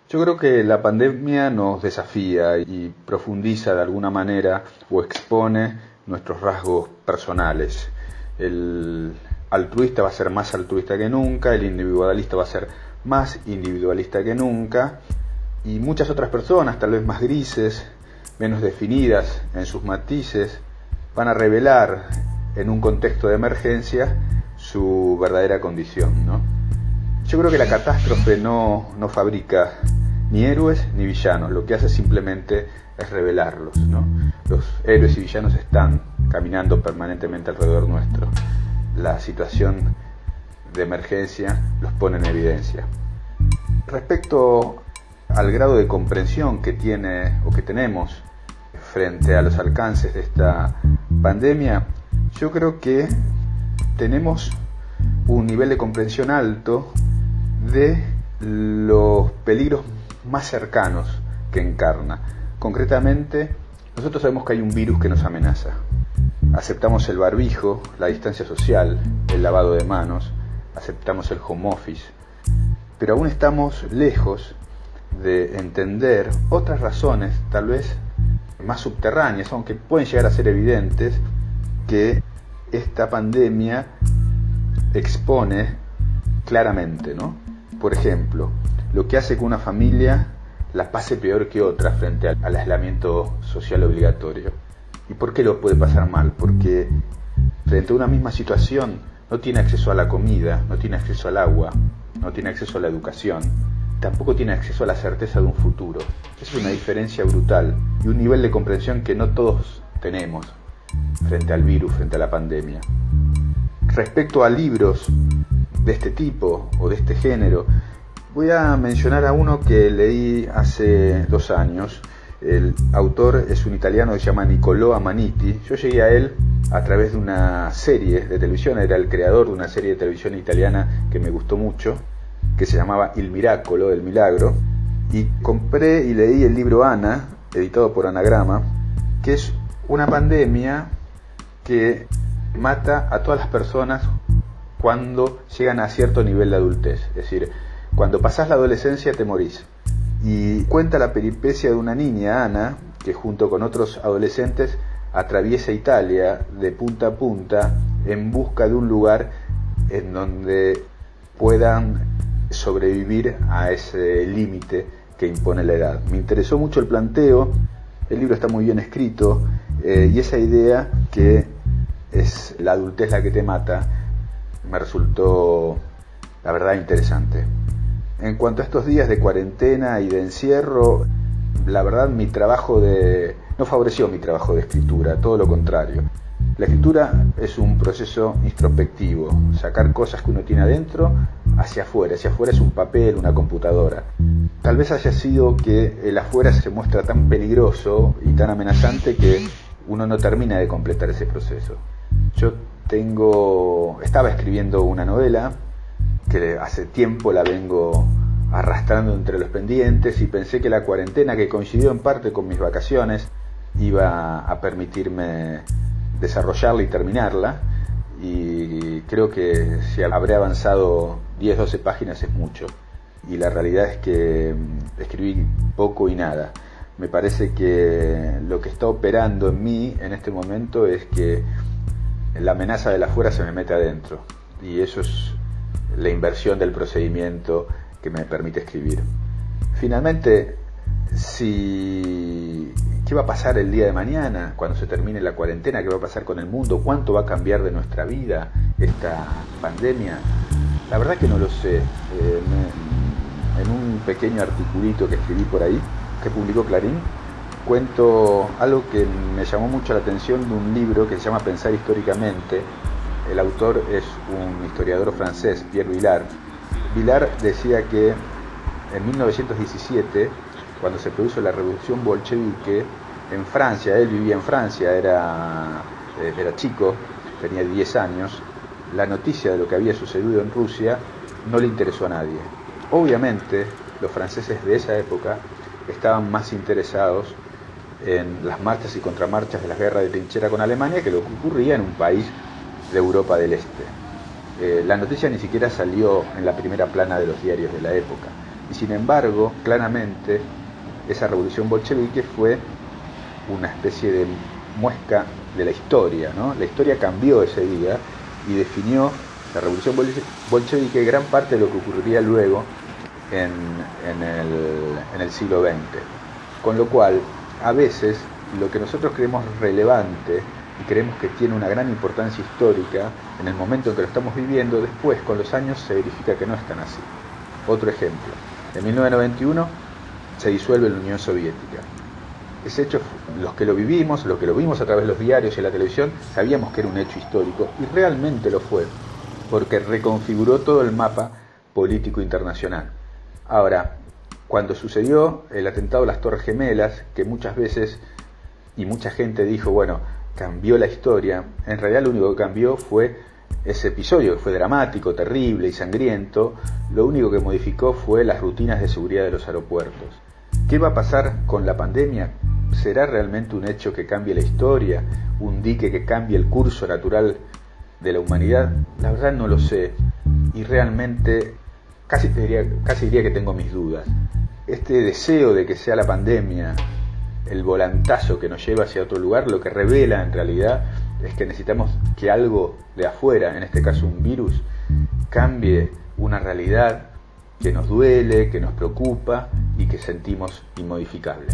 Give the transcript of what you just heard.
Yo creo que la pandemia nos desafía y profundiza de alguna manera o expone nuestros rasgos personales. El altruista va a ser más altruista que nunca, el individualista va a ser más individualista que nunca, y muchas otras personas, tal vez más grises, menos definidas en sus matices, van a revelar en un contexto de emergencia su verdadera condición, ¿no? Yo creo que la catástrofe no fabrica ni héroes ni villanos, lo que hace simplemente es revelarlos, ¿no? Los héroes y villanos están caminando permanentemente alrededor nuestro. La situación de emergencia los pone en evidencia. Respecto al grado de comprensión que tiene o que tenemos frente a los alcances de esta pandemia, yo creo que tenemos un nivel de comprensión alto de los peligros más cercanos que encarna. Concretamente, nosotros sabemos que hay un virus que nos amenaza. Aceptamos el barbijo, la distancia social, el lavado de manos, aceptamos el home office, pero aún estamos lejos de entender otras razones, tal vez más subterráneas, aunque pueden llegar a ser evidentes, que esta pandemia expone claramente, ¿no? Por ejemplo, lo que hace que una familia la pase peor que otra frente al aislamiento social obligatorio. ¿Y por qué lo puede pasar mal? Porque frente a una misma situación no tiene acceso a la comida, no tiene acceso al agua, no tiene acceso a la educación, tampoco tiene acceso a la certeza de un futuro. Esa es una diferencia brutal y un nivel de comprensión que no todos tenemos frente al virus, frente a la pandemia. Respecto a libros de este tipo o de este género, voy a mencionar a uno que leí hace 2 años. El autor es un italiano que se llama Niccolò Amaniti. Yo llegué a él a través de una serie de televisión, era el creador de una serie de televisión italiana que me gustó mucho, que se llamaba Il Miracolo, El Milagro, y compré y leí el libro Ana, editado por Anagrama, que es una pandemia que mata a todas las personas cuando llegan a cierto nivel de adultez, es decir, cuando pasás la adolescencia te morís. Y cuenta la peripecia de una niña, Ana, que junto con otros adolescentes atraviesa Italia de punta a punta en busca de un lugar en donde puedan sobrevivir a ese límite que impone la edad. Me interesó mucho el planteo, el libro está muy bien escrito, y esa idea que es la adultez la que te mata me resultó, la verdad, interesante. En cuanto a estos días de cuarentena y de encierro, la verdad no favoreció mi trabajo de escritura, todo lo contrario. La escritura es un proceso introspectivo, sacar cosas que uno tiene adentro hacia afuera es un papel, una computadora. Tal vez haya sido que el afuera se muestra tan peligroso y tan amenazante que uno no termina de completar ese proceso. Yo estaba escribiendo una novela que hace tiempo la vengo arrastrando entre los pendientes y pensé que la cuarentena, que coincidió en parte con mis vacaciones, iba a permitirme desarrollarla y terminarla, y creo que si habré avanzado 10-12 páginas es mucho, y la realidad es que escribí poco y nada. Me parece que lo que está operando en mí en este momento es que la amenaza de la afuera se me mete adentro, y eso es la inversión del procedimiento que me permite escribir. Finalmente, ¿qué va a pasar el día de mañana cuando se termine la cuarentena? ¿Qué va a pasar con el mundo? ¿Cuánto va a cambiar de nuestra vida esta pandemia? La verdad que no lo sé. En un pequeño articulito que escribí por ahí, que publicó Clarín, cuento algo que me llamó mucho la atención de un libro que se llama Pensar históricamente. El autor es un historiador francés, Pierre Vilar. Vilar decía que en 1917, cuando se produjo la revolución bolchevique, en Francia, él vivía en Francia, era chico, tenía 10 años, la noticia de lo que había sucedido en Rusia no le interesó a nadie. Obviamente, los franceses de esa época estaban más interesados en las marchas y contramarchas de la guerra de trinchera con Alemania que lo que ocurría en un país de Europa del Este. La noticia ni siquiera salió en la primera plana de los diarios de la época. Y sin embargo, claramente, esa revolución bolchevique fue una especie de muesca de la historia, ¿no? La historia cambió ese día y definió la revolución bolchevique gran parte de lo que ocurriría luego en el siglo XX. Con lo cual, a veces, lo que nosotros creemos relevante y creemos que tiene una gran importancia histórica en el momento en que lo estamos viviendo, después, con los años, se verifica que no es tan así. Otro ejemplo, en 1991 se disuelve la Unión Soviética. Ese hecho, los que lo vimos a través de los diarios y la televisión, sabíamos que era un hecho histórico, y realmente lo fue, porque reconfiguró todo el mapa político internacional. Ahora, cuando sucedió el atentado a las Torres Gemelas, que muchas veces y mucha gente dijo, bueno, cambió la historia, en realidad lo único que cambió fue ese episodio, que fue dramático, terrible y sangriento. Lo único que modificó fue las rutinas de seguridad de los aeropuertos. ¿Qué va a pasar con la pandemia? ¿Será realmente un hecho que cambie la historia? ¿Un dique que cambie el curso natural de la humanidad? La verdad no lo sé, y realmente casi diría que tengo mis dudas. Este deseo de que sea la pandemia el volantazo que nos lleva hacia otro lugar, lo que revela en realidad es que necesitamos que algo de afuera, en este caso un virus, cambie una realidad que nos duele, que nos preocupa y que sentimos inmodificable.